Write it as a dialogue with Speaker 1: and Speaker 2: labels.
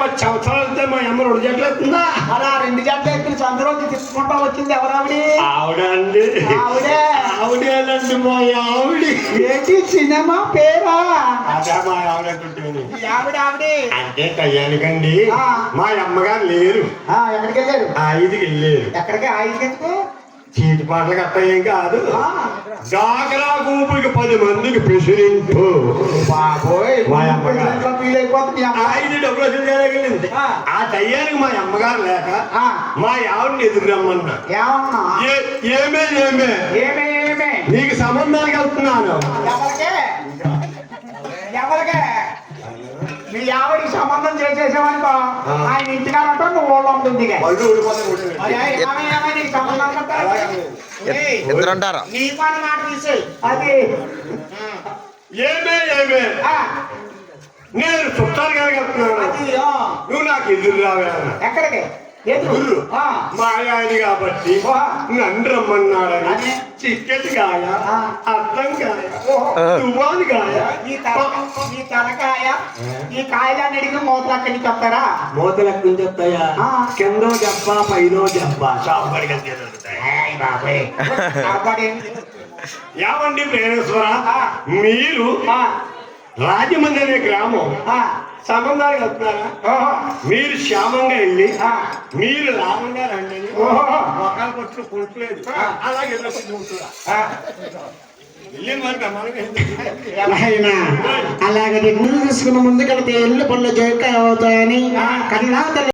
Speaker 1: 10 సంవత్సరాలు అయితే మా అమ్మ 2 జట్లు ఎత్తుందా?
Speaker 2: అలా 2 జట్లు ఎత్తులు సందులోకి తిప్పుకుంటా వచ్చింది ఎవరావిడి?
Speaker 1: ఆవిడండి.
Speaker 2: ఆవిడే.
Speaker 1: ఆవిడేనండి మా ఆవిడి.
Speaker 2: ఏంటి సినిమా పేరా?
Speaker 1: అదే మా ఆవిడంటుంటేని.
Speaker 2: ఆవిడే.
Speaker 1: అంటే కయ్యానికండి మా అమ్మగారు లేరు.
Speaker 2: ఎక్కడికి వెళ్ళారు?
Speaker 1: 5కి వెళ్ళారు.
Speaker 2: ఎక్కడికి 5కి ఎందుకు?
Speaker 1: చీటి పాటలు గట్ట ఏం కాదు, డాకరా గుంపుకి 10 మందికి ప్రెసిడెంట్.
Speaker 2: బాబోయ్,
Speaker 1: మా అమ్మగారు
Speaker 2: ఫీల్ అయిపోతుంది.
Speaker 1: 5 డబ్బులు వసూలు చేయగలిగింది. ఆ టయ్యానికి మా అమ్మగారు లేక మా ఆవిడని ఎదురు రమ్మన్నా.
Speaker 2: ఏమన్నా?
Speaker 1: ఏమే నీకు సంబంధాలు కలుపుతున్నాను.
Speaker 2: ఎవరికే? మీ ఆవిడికి సంబంధం చేసేసామనుకో, ఆయన ఇంటికాలంటే నువ్వు ఊళ్ళో ఉంటుంది.
Speaker 3: ఇద్దరు అంటారా?
Speaker 2: నీ పని మాట తీసేయి. అది
Speaker 1: ఏమే నేను చుట్టాలు కలుపుతున్నాను, నువ్వు నాకు ఎదురు రావా?
Speaker 2: ఎక్కడికి?
Speaker 1: ఎదురు మా ఆయన కాబట్టి నన్ను రమ్మన్నాడని చికెట్ కాయ, అర్థం కాయ, తువాలు కాయ,
Speaker 2: ఈ తలకాయ, ఈ కాయలన్నీ అడిగి మూతలు అక్కడి నుంచి వస్తారా?
Speaker 1: మూతలు ఎక్కడి నుంచి వస్తాయా? కిందో జబ్బ పైదో జబ్బ షాపు కడిగి ఏమండి ప్రేమేశ్వర, మీరు రాజమండ్రి అనే గ్రామం సంబంధాలు కలుపుతున్నారా? మీరు క్షేమంగా వెళ్ళి మీరు లాభంగా రండి. మొక్కలు పట్టు కొట్టలేదు, అలాగే
Speaker 2: అలాగే తీసుకున్న ముందుకెళ్తే ఎల్లు పనులు జోక అవుతాయని కన్నా